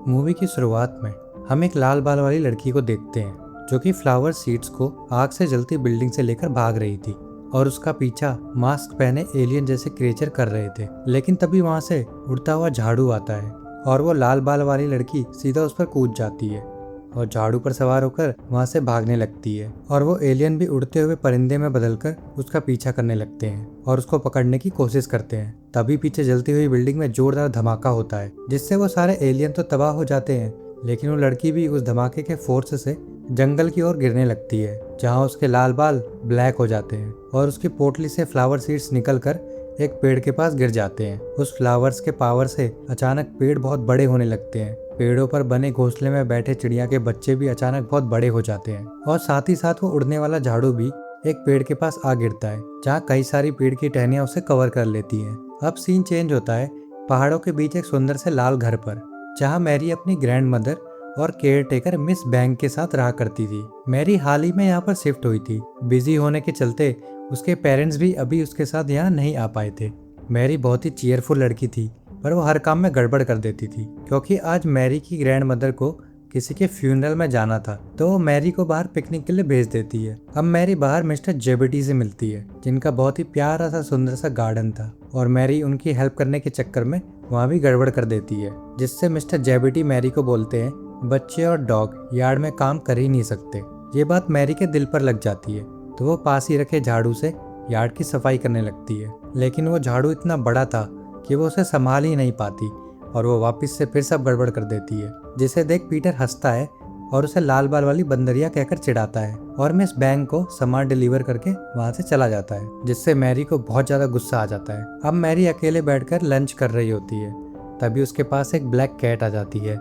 Movie की शुरुआत में हम एक लाल बाल वाली लड़की को देखते हैं जो कि फ्लावर सीड्स को आग से जलती बिल्डिंग से लेकर भाग रही थी और उसका पीछा मास्क पहने एलियन जैसे क्रिएचर कर रहे थे। लेकिन तभी वहां से उड़ता हुआ झाड़ू आता है और वो लाल बाल वाली लड़की सीधा उस पर कूद जाती है और झाड़ू पर सवार होकर वहां से भागने लगती है और वो एलियन भी उड़ते हुए परिंदे में बदलकर उसका पीछा करने लगते हैं और उसको पकड़ने की कोशिश करते हैं। तभी पीछे जलती हुई बिल्डिंग में जोरदार धमाका होता है जिससे वो सारे एलियन तो तबाह हो जाते हैं, लेकिन वो लड़की भी उस धमाके के फोर्स से जंगल की ओर गिरने लगती है जहाँ उसके लाल बाल ब्लैक हो जाते हैं और उसकी पोटली से फ्लावर सीड्स निकलकर एक पेड़ के पास गिर जाते हैं। उस फ्लावर्स के पावर से अचानक पेड़ बहुत बड़े होने लगते हैं। पेड़ों पर बने घोंसले में बैठे चिड़िया के बच्चे भी अचानक बहुत बड़े हो जाते हैं और साथ ही साथ वो उड़ने वाला झाड़ू भी एक पेड़ के पास आ गिरता है जहाँ कई सारी पेड़ की टहनियां उसे कवर कर लेती हैं। अब सीन चेंज होता है पहाड़ों के बीच एक सुंदर से लाल घर पर, जहाँ मैरी अपनी ग्रैंड मदर और केयर टेकर मिस बैंक के साथ रहा करती थी। मैरी हाल ही में यहाँ पर शिफ्ट हुई थी। बिजी होने के चलते उसके पेरेंट्स भी अभी उसके साथ यहाँ नहीं आ पाए थे। मैरी बहुत ही चीयरफुल लड़की थी पर वो हर काम में गड़बड़ कर देती थी क्योंकि आज मैरी की ग्रैंड मदर को किसी के फ्यूनरल में जाना था तो वो मैरी को बाहर पिकनिक के लिए भेज देती है। अब मैरी बाहर मिस्टर जेबिटी से मिलती है जिनका बहुत ही प्यारा सा सुंदर सा गार्डन था और मैरी उनकी हेल्प करने के चक्कर में वहाँ भी गड़बड़ कर देती है, जिससे मिस्टर जेबिटी मैरी को बोलते हैं बच्चे और डॉग यार्ड में काम कर ही नहीं सकते। ये बात मैरी के दिल पर लग जाती है तो वो पास ही रखे झाड़ू से यार्ड की सफाई करने लगती है, लेकिन वो झाड़ू इतना बड़ा था कि वो उसे संभाल ही नहीं पाती और वो वापस से फिर सब गड़बड़ कर देती है, जिसे देख पीटर हंसता है और उसे लाल बाल वाली बंदरिया कहकर चिढ़ाता है और मिस बैंक को सामान डिलीवर करके वहां से चला जाता है, जिससे मैरी को बहुत ज्यादा गुस्सा आ जाता है। अब मैरी अकेले बैठकर लंच कर रही होती है तभी उसके पास एक ब्लैक कैट आ जाती है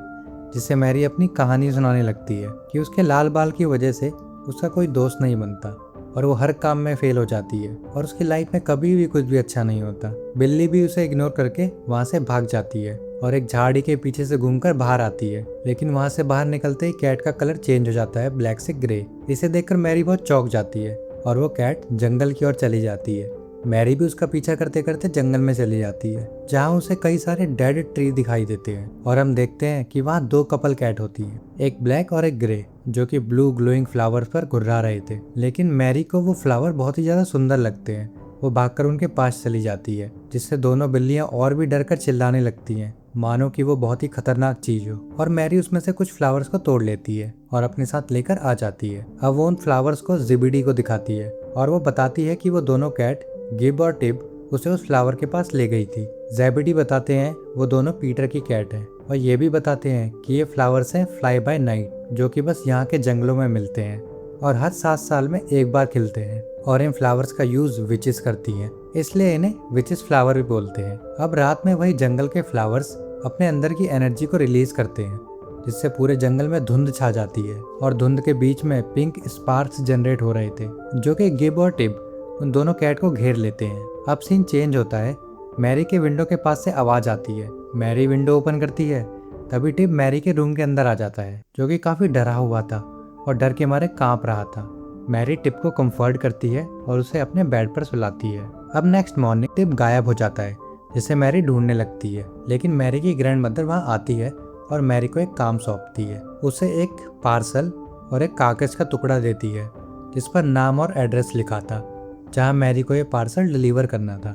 जिसे मैरी अपनी कहानी सुनाने लगती है कि उसके लाल बाल की वजह से उसका कोई दोस्त नहीं बनता और वो हर काम में फेल हो जाती है और उसकी लाइफ में कभी भी कुछ भी अच्छा नहीं होता। बिल्ली भी उसे इग्नोर करके वहाँ से भाग जाती है और एक झाड़ी के पीछे से घूमकर बाहर आती है, लेकिन वहाँ से बाहर निकलते ही कैट का कलर चेंज हो जाता है ब्लैक से ग्रे। इसे देखकर मैरी बहुत चौंक जाती है और वो कैट जंगल की ओर चली जाती है। मैरी भी उसका पीछा करते करते जंगल में चली जाती है जहाँ उसे कई सारे डेड ट्री दिखाई देते हैं और हम देखते हैं कि वहाँ दो कपल कैट होती है, एक ब्लैक और एक ग्रे, जो कि ब्लू ग्लोइंग फ्लावर्स पर घुर्रा रहे थे। लेकिन मैरी को वो फ्लावर बहुत ही ज्यादा सुंदर लगते हैं। वो भागकर उनके पास चली जाती है जिससे दोनों बिल्लियां और भी डर कर चिल्लाने लगती हैं मानो कि वो बहुत ही खतरनाक चीज हो, और मैरी उसमें से कुछ फ्लावर्स को तोड़ लेती है और अपने साथ लेकर आ जाती है। अब वो उन फ्लावर्स को जिबिडी को दिखाती है और वो बताती है कि वो दोनों कैट गिब और टिब उसे उस फ्लावर के पास ले गई थी। जेबिडी बताते हैं वो दोनों पीटर की कैट हैं और ये भी बताते हैं कि ये फ्लावर्स हैं फ्लाई बाय नाइट, जो कि बस यहाँ के जंगलों में मिलते हैं और हर 7 साल में एक बार खिलते हैं और इन फ्लावर्स का यूज विचेस करती हैं, इसलिए इन्हें विचेस फ्लावर भी बोलते हैं। अब रात में वही जंगल के फ्लावर्स अपने अंदर की एनर्जी को रिलीज करते हैं जिससे पूरे जंगल में धुंध छा जाती है और धुंध के बीच में पिंक स्पार्क्स जनरेट हो रहे थे जो कि गिब और टिब उन दोनों कैट को घेर लेते हैं। अब सीन चेंज होता है। मैरी के विंडो के पास से आवाज आती है। मैरी विंडो ओपन करती है तभी टिब मैरी के रूम के अंदर आ जाता है जो कि काफी डरा हुआ था और डर के मारे कांप रहा था। मैरी टिब को कंफर्ट करती है और उसे अपने बेड पर सुलाती है। अब नेक्स्ट मॉर्निंग टिब गायब हो जाता है जिसे मैरी ढूंढने लगती है, लेकिन मैरी की ग्रैंड मदर वहाँ आती है और मैरी को एक काम सौंपती है। उसे एक पार्सल और एक कागज का टुकड़ा देती है जिस पर नाम और एड्रेस लिखा था जहाँ मैरी को ये पार्सल डिलीवर करना था।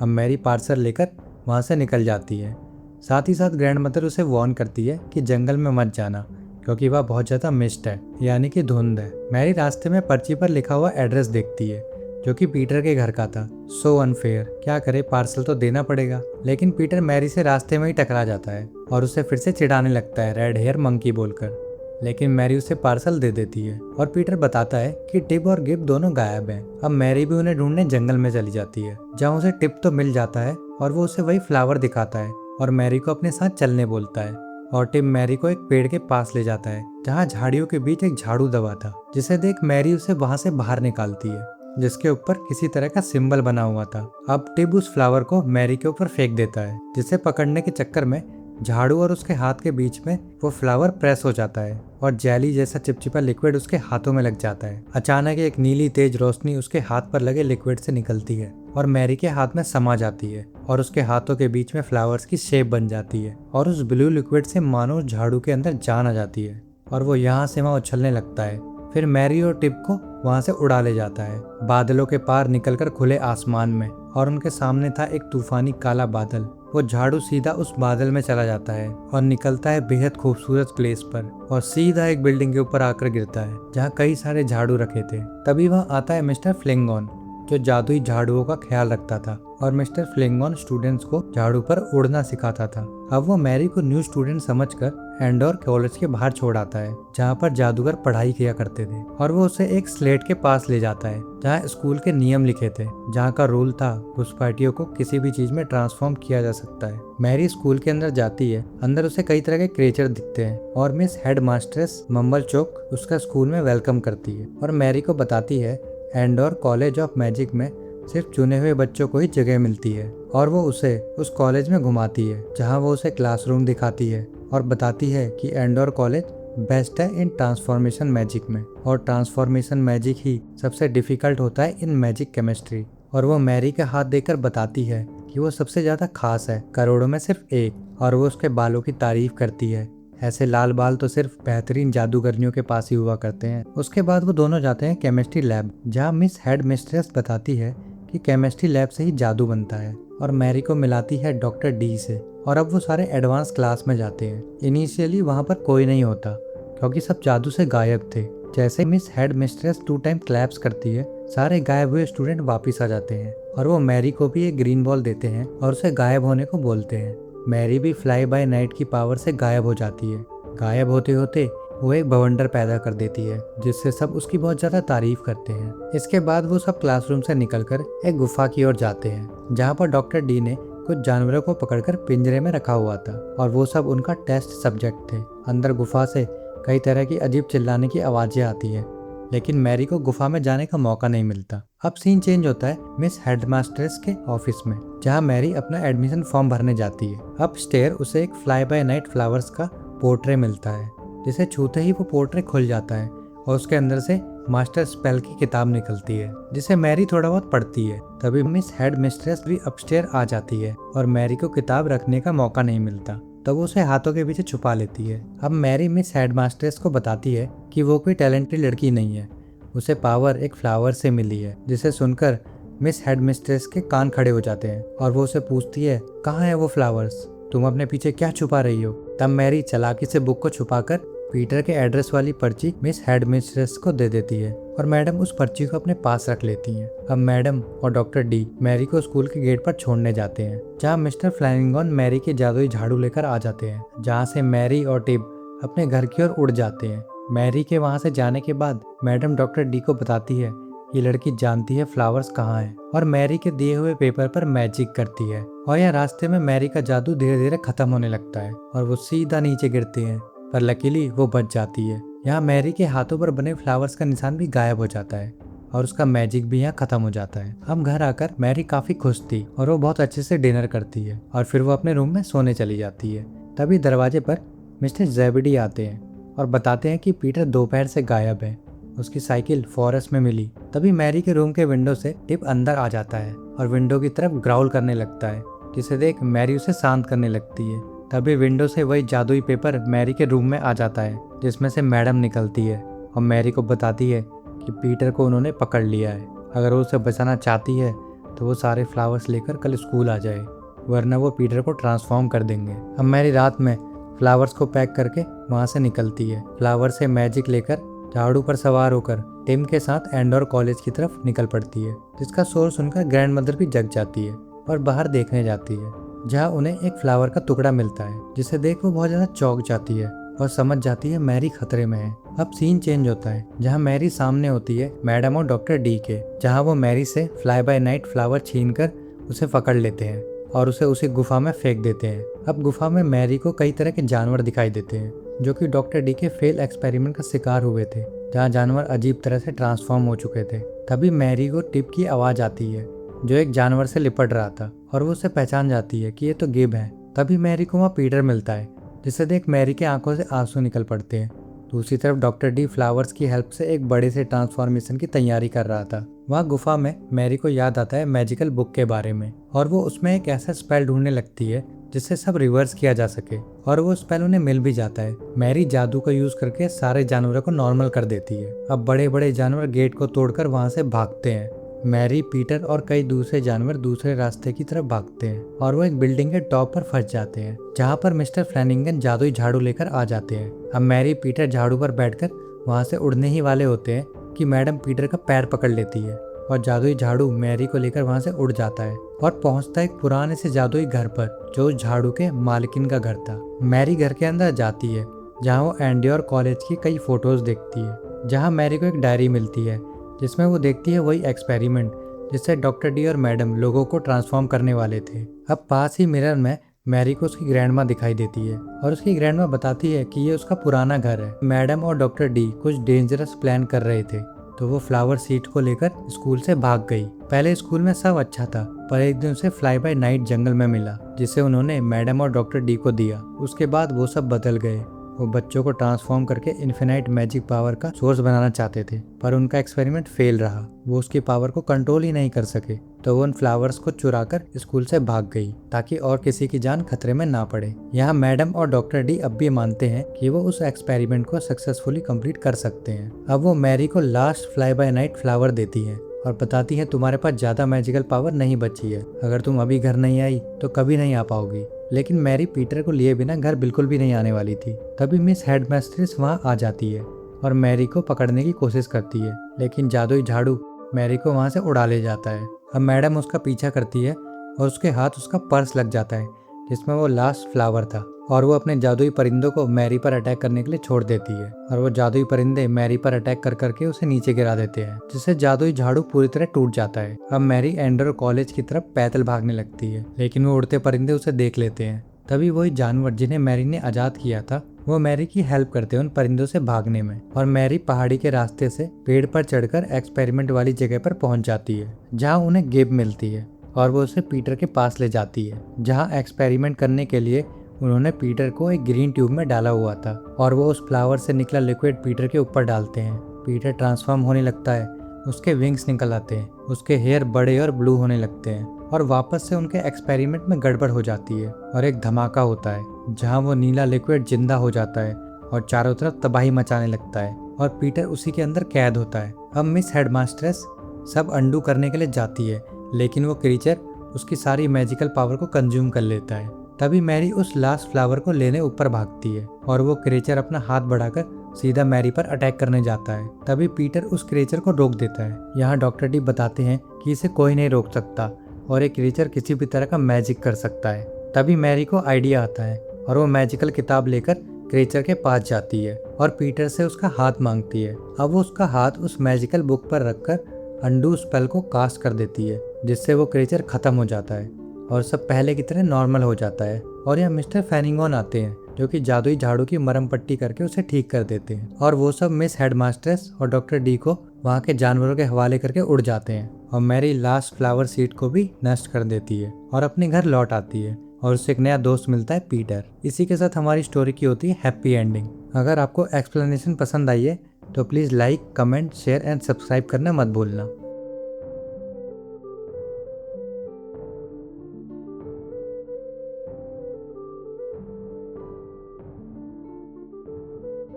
अब मैरी पार्सल लेकर वहाँ से निकल जाती है। साथ ही साथ ग्रैंड मदर उसे वार्न करती है कि जंगल में मत जाना क्योंकि वह बहुत ज़्यादा मिस्ट है, यानी कि धुंध है। मैरी रास्ते में पर्ची पर लिखा हुआ एड्रेस देखती है जो कि पीटर के घर का था। सो अनफेयर, क्या करे, पार्सल तो देना पड़ेगा। लेकिन पीटर मैरी से रास्ते में ही टकरा जाता है और उसे फिर से चिढ़ाने लगता है रेड हेयर मंकी बोलकर, लेकिन मैरी उसे पार्सल दे देती है और पीटर बताता है कि टिब और गिब दोनों गायब हैं। अब मैरी भी उन्हें ढूंढने जंगल में चली जाती है जहाँ उसे टिब तो मिल जाता है और वो उसे वही फ्लावर दिखाता है और मैरी को अपने साथ चलने बोलता है और टिब मैरी को एक पेड़ के पास ले जाता है जहाँ झाड़ियों के बीच एक झाड़ू दबा था, जिसे देख मैरी उसे वहाँ से बाहर निकालती है जिसके ऊपर किसी तरह का सिंबल बना हुआ था। अब टिब उस फ्लावर को मैरी के ऊपर फेंक देता है जिसे पकड़ने के चक्कर में झाड़ू और उसके हाथ के बीच में वो फ्लावर प्रेस हो जाता है और जेली जैसा चिपचिपा लिक्विड उसके हाथों में लग जाता है। अचानक एक नीली तेज रोशनी उसके हाथ पर लगे लिक्विड से निकलती है और मैरी के हाथ में समा जाती है और उसके हाथों के बीच में फ्लावर्स की शेप बन जाती है और उस ब्लू लिक्विड से मानो उस झाड़ू के अंदर जान आ जाती है और वो यहाँ से वहाँ उछलने लगता है। फिर मैरी और टिप को वहाँ से उड़ा ले जाता है बादलों के पार निकलकर खुले आसमान में, और उनके सामने था एक तूफानी काला बादल। वो झाड़ू सीधा उस बादल में चला जाता है और निकलता है बेहद खूबसूरत प्लेस पर और सीधा एक बिल्डिंग के ऊपर आकर गिरता है जहाँ कई सारे झाड़ू रखे थे। तभी वहाँ आता है मिस्टर फ्लिंगॉन जो जादुई झाड़ुओं का ख्याल रखता था, और मिस्टर फ्लिंगॉन स्टूडेंट्स को झाड़ू पर उड़ना सिखाता था। अब वो मैरी को न्यू स्टूडेंट समझकर एंडोर कॉलेज के बाहर छोड़ आता है जहाँ पर जादूगर पढ़ाई किया करते थे, और वो उसे एक स्लेट के पास ले जाता है जहाँ स्कूल के नियम लिखे थे, जहाँ का रूल था घुसपैठियों को किसी भी चीज में ट्रांसफॉर्म किया जा सकता है। मैरी स्कूल के अंदर जाती है। अंदर उसे कई तरह के क्रिएचर दिखते हैं और मिस हेड मास्टर्स मम्बल चौक उसका स्कूल में वेलकम करती है और मैरी को बताती है एंडोर कॉलेज ऑफ मैजिक में सिर्फ चुने हुए बच्चों को ही जगह मिलती है, और वो उसे उस कॉलेज में घुमाती है जहाँ वो उसे क्लासरूम दिखाती है और बताती है कि एंडोर कॉलेज बेस्ट है इन ट्रांसफॉर्मेशन मैजिक में, और ट्रांसफॉर्मेशन मैजिक ही सबसे डिफिकल्ट होता है इन मैजिक केमिस्ट्री। और वो मैरी के हाथ देकर बताती है कि वो सबसे ज्यादा खास है, करोड़ों में सिर्फ एक, और वो उसके बालों की तारीफ करती है। ऐसे लाल बाल तो सिर्फ बेहतरीन जादूगरनियों के पास ही हुआ करते हैं। उसके बाद वो दोनों जाते हैं केमिस्ट्री लैब जहाँ मिस हेड मिस्ट्रेस बताती है कि केमिस्ट्री लैब से ही जादू बनता है, और मैरी को मिलाती है डॉक्टर डी से। और अब वो सारे एडवांस क्लास में जाते हैं। इनिशियली वहाँ पर कोई नहीं होता क्योंकि सब जादू से गायब थे। जैसे miss headmistress 2 time claps करती है, सारे गायब हुए स्टूडेंट वापिस आ जाते हैं, और वो मैरी को भी एक ग्रीन बॉल देते हैं और उसे गायब होने को बोलते हैं। मैरी भी फ्लाई बाय नाइट की पावर से गायब हो जाती है। गायब होते होते वो एक बवंडर पैदा कर देती है जिससे सब उसकी बहुत ज्यादा तारीफ करते हैं। इसके बाद वो सब क्लासरूम से निकलकर एक गुफा की ओर जाते हैं जहाँ पर डॉक्टर डी ने कुछ जानवरों को पकड़कर पिंजरे में रखा हुआ था, और वो सब उनका टेस्ट सब्जेक्ट थे। अंदर गुफा से कई तरह की अजीब चिल्लाने की आवाजें आती है, लेकिन मैरी को गुफा में जाने का मौका नहीं मिलता। अब सीन चेंज होता है मिस हेडमास्टर्स के ऑफिस में जहाँ मैरी अपना एडमिशन फॉर्म भरने जाती है। अब स्टेयर उसे एक फ्लाई बाय नाइट फ्लावर्स का पोर्ट्रे मिलता है, जिसे छूते ही वो पोर्ट्रे खुल जाता है और उसके अंदर से मास्टर स्पेल की किताब निकलती है जिसे मैरी थोड़ा बहुत पढ़ती है। तभी मिस हेड मिस्ट्रेस भी अपस्टेयर आ जाती है और मैरी को किताब रखने का मौका नहीं मिलता, तब वो उसे हाथों के पीछे छुपा लेती है। अब मैरी मिस हेड मास्टर्स को बताती है कि वो कोई टैलेंटेड लड़की नहीं है, उसे पावर एक फ्लावर से मिली है, जिसे सुनकर मिस हेड मिस्ट्रेस के कान खड़े हो जाते हैं और वो उसे पूछती है कहाँ है वो फ्लावर्स, तुम अपने पीछे क्या छुपा रही हो। तब मैरी चालाकी से बुक को छुपाकर पीटर के एड्रेस वाली पर्ची मिस हेड मिस्ट्रेस को दे देती है और मैडम उस पर्ची को अपने पास रख लेती हैं। अब मैडम और डॉक्टर डी मैरी को स्कूल के गेट पर छोड़ने जाते हैं जहाँ मिस्टर फ्लैनिंगन मैरी के जादुई झाड़ू लेकर आ जाते हैं, जहाँ से मैरी और टिब अपने घर की ओर उड़ जाते हैं। मैरी के वहाँ से जाने के बाद मैडम डॉक्टर डी को बताती है ये लड़की जानती है फ्लावर्स कहाँ है और मैरी के दिए हुए पेपर पर मैजिक करती है, और यह रास्ते में मैरी का जादू धीरे धीरे खत्म होने लगता है और वो सीधा नीचे गिरती है, पर लकीली वो बच जाती है। यहाँ मैरी के हाथों पर बने फ्लावर्स का निशान भी गायब हो जाता है और उसका मैजिक भी यहाँ खत्म हो जाता है। अब घर आकर मैरी काफी खुश थी और वो बहुत अच्छे से डिनर करती है और फिर वो अपने रूम में सोने चली जाती है। तभी दरवाजे पर मिस्टर जेबिडी आते हैं और बताते हैं कि पीटर दोपहर से गायब है, उसकी साइकिल फॉरेस्ट में मिली। तभी मैरी के रूम के विंडो से टिप अंदर आ जाता है और विंडो की तरफ ग्राउल करने लगता है, जिसे देख मैरी उसे शांत करने लगती है। तभी विंडो से वही जादुई पेपर मैरी के रूम में आ जाता है जिसमें से मैडम निकलती है और मैरी को बताती है कि पीटर को उन्होंने पकड़ लिया है, अगर वो उसे बचाना चाहती है तो वो सारे फ्लावर्स लेकर कल स्कूल आ जाए, वरना वो पीटर को ट्रांसफॉर्म कर देंगे। अब मैरी रात में फ्लावर्स को पैक करके वहाँ से निकलती है। फ्लावर से मैजिक लेकर झाड़ू पर सवार होकर टिम के साथ एंडोर कॉलेज की तरफ निकल पड़ती है, जिसका शोर सुनकर ग्रैंड मदर भी जग जाती है और बाहर देखने जाती है, जहाँ उन्हें एक फ्लावर का टुकड़ा मिलता है, जिसे देख वो बहुत ज्यादा चौंक जाती है और समझ जाती है मैरी खतरे में है। अब सीन चेंज होता है जहाँ मैरी सामने होती है मैडम और डॉक्टर डी के, जहाँ वो मैरी से फ्लाई बाय नाइट फ्लावर छीनकर उसे पकड़ लेते हैं और उसे उसी गुफा में फेंक देते हैं। अब गुफा में मैरी को कई तरह के जानवर दिखाई देते हैं जो कि डॉक्टर डी के फेल एक्सपेरिमेंट का शिकार हुए थे, जहाँ जानवर अजीब तरह से ट्रांसफॉर्म हो चुके थे। तभी मैरी को टिप की आवाज आती है जो एक जानवर से लिपट रहा था और वो उसे पहचान जाती है कि ये तो गिब है। तभी मैरी को वहाँ पीटर मिलता है, जिसे देख मैरी के आंखों से आंसू निकल पड़ते हैं, दूसरी तरफ डॉक्टर डी फ्लावर्स की हेल्प से एक बड़े से ट्रांसफॉर्मेशन की तैयारी कर रहा था। वहाँ गुफा में मैरी को याद आता है मैजिकल बुक के बारे में और वो उसमें एक ऐसा स्पेल ढूंढने लगती है जिससे सब रिवर्स किया जा सके और वो स्पेल उन्हें मिल भी जाता है। मैरी जादू का यूज करके सारे जानवरों को नॉर्मल कर देती है। अब बड़े बड़े जानवर गेट को तोड़कर वहाँ से भागते हैं। मैरी, पीटर और कई दूसरे जानवर दूसरे रास्ते की तरफ भागते हैं और वो एक बिल्डिंग के टॉप पर फंस जाते हैं जहाँ पर मिस्टर फ्लैनिंगन जादुई झाड़ू लेकर आ जाते हैं। अब मैरी, पीटर झाड़ू पर बैठकर वहाँ से उड़ने ही वाले होते हैं कि मैडम पीटर का पैर पकड़ लेती है और जादुई झाड़ू मैरी को लेकर वहाँ से उड़ जाता है और पहुँचता है एक पुराने से जादुई घर पर जो उस झाड़ू के मालिकिन का घर था। मैरी घर के अंदर जाती है जहाँ वो एंडियोर कॉलेज की कई फोटोज देखती है, जहाँ मैरी को एक डायरी मिलती है जिसमें वो देखती है वही एक्सपेरिमेंट जिससे डॉक्टर डी और मैडम लोगों को ट्रांसफॉर्म करने वाले थे। अब पास ही मिरर में मैरी को उसकी ग्रैंडमा दिखाई देती है और उसकी ग्रैंडमा बताती है कि ये उसका पुराना घर है। मैडम और डॉक्टर डी कुछ डेंजरस प्लान कर रहे थे तो वो फ्लावर सीड को लेकर स्कूल से भाग गई। पहले स्कूल में सब अच्छा था पर एक दिन उसे फ्लाई बाय नाइट जंगल में मिला जिसे उन्होंने मैडम और डॉक्टर डी को दिया। उसके बाद वो सब बदल गए। वो बच्चों को ट्रांसफॉर्म करके इन्फिनाइट मैजिक पावर का सोर्स बनाना चाहते थे पर उनका एक्सपेरिमेंट फेल रहा। वो उसकी पावर को कंट्रोल ही नहीं कर सके तो वो उन फ्लावर्स को चुराकर स्कूल से भाग गई ताकि और किसी की जान खतरे में ना पड़े। यहाँ मैडम और डॉक्टर डी अब भी मानते हैं कि वो उस एक्सपेरिमेंट को सक्सेसफुली कंप्लीट कर सकते हैं। अब वो मैरी को last fly bye night flower देती है और बताती है तुम्हारे पास ज्यादा मैजिकल पावर नहीं बची है, अगर तुम अभी घर नहीं आई तो कभी नहीं आ पाओगी। लेकिन मैरी पीटर को लिए बिना घर बिल्कुल भी नहीं आने वाली थी। तभी मिस हेडमास्ट्रेस वहाँ आ जाती है और मैरी को पकड़ने की कोशिश करती है लेकिन जादुई झाड़ू मैरी को वहाँ से उड़ा ले जाता है। अब मैडम उसका पीछा करती है और उसके हाथ उसका पर्स लग जाता है जिसमें वो लास्ट फ्लावर था और वो अपने जादुई परिंदों को मैरी पर अटैक करने के लिए छोड़ देती है और वो जादुई परिंदे मैरी पर अटैक कर करके उसे नीचे गिरा देते हैं जिससे जादुई झाड़ू पूरी तरह टूट जाता है। अब मैरी एंडोर कॉलेज की तरफ पैदल भागने लगती है लेकिन वो उड़ते परिंदे उसे देख लेते हैं। तभी वही जानवर जिन्हें मैरी ने आजाद किया था वो मैरी की हेल्प करते हैं उन परिंदों से भागने में और मैरी पहाड़ी के रास्ते से पेड़ पर चढ़कर एक्सपेरिमेंट वाली जगह पर पहुंच जाती है जहाँ उन्हें गिब मिलती है और वो उसे पीटर के पास ले जाती है जहाँ एक्सपेरिमेंट करने के लिए उन्होंने पीटर को एक ग्रीन ट्यूब में डाला हुआ था और वो उस फ्लावर से निकला लिक्विड पीटर के ऊपर डालते हैं। पीटर ट्रांसफॉर्म होने लगता है, उसके विंग्स निकल आते हैं, उसके हेयर बड़े और ब्लू होने लगते हैं और वापस से उनके एक्सपेरिमेंट में गड़बड़ हो जाती है और एक धमाका होता है जहाँ वो नीला लिक्विड जिंदा हो जाता है और चारों तरफ तबाही मचाने लगता है और पीटर उसी के अंदर कैद होता है। अब मिस हेडमास्ट्रेस सब अंडू करने के लिए जाती है लेकिन वो क्रीचर उसकी सारी मैजिकल पावर को कंज्यूम कर लेता है। तभी मैरी उस लास्ट फ्लावर को लेने ऊपर भागती है और वो क्रीचर अपना हाथ बढ़ाकर सीधा मैरी पर अटैक करने जाता है। तभी पीटर उस क्रीचर को रोक देता है। यहाँ डॉक्टर डी बताते हैं कि इसे कोई नहीं रोक सकता और एक क्रीचर किसी भी तरह का मैजिक कर सकता है। तभी मैरी को आइडिया आता है और वो मैजिकल किताब लेकर क्रीचर के पास जाती है और पीटर से उसका हाथ मांगती है। अब वो उसका हाथ उस मैजिकल बुक पर रखकर अंडू स्पेल को कास्ट कर देती है जिससे वो क्रीचर खत्म हो जाता है और सब पहले की तरह नॉर्मल हो जाता है। और यहाँ मिस्टर फ्लैनिंगन आते हैं जो कि जादुई झाड़ू की मरम पट्टी करके उसे ठीक कर देते हैं और वो सब मिस हेडमास्ट्रेस और डॉक्टर डी को वहाँ के जानवरों के हवाले करके उड़ जाते हैं और मैरी लास्ट फ्लावर सीड को भी नष्ट कर देती है और अपने घर लौट आती है और उससे एक नया दोस्त मिलता है, पीटर। इसी के साथ हमारी स्टोरी की होती है हैप्पी एंडिंग। अगर आपको एक्सप्लेनेशन पसंद आई है तो please like, comment, share and subscribe करना मत भूलना।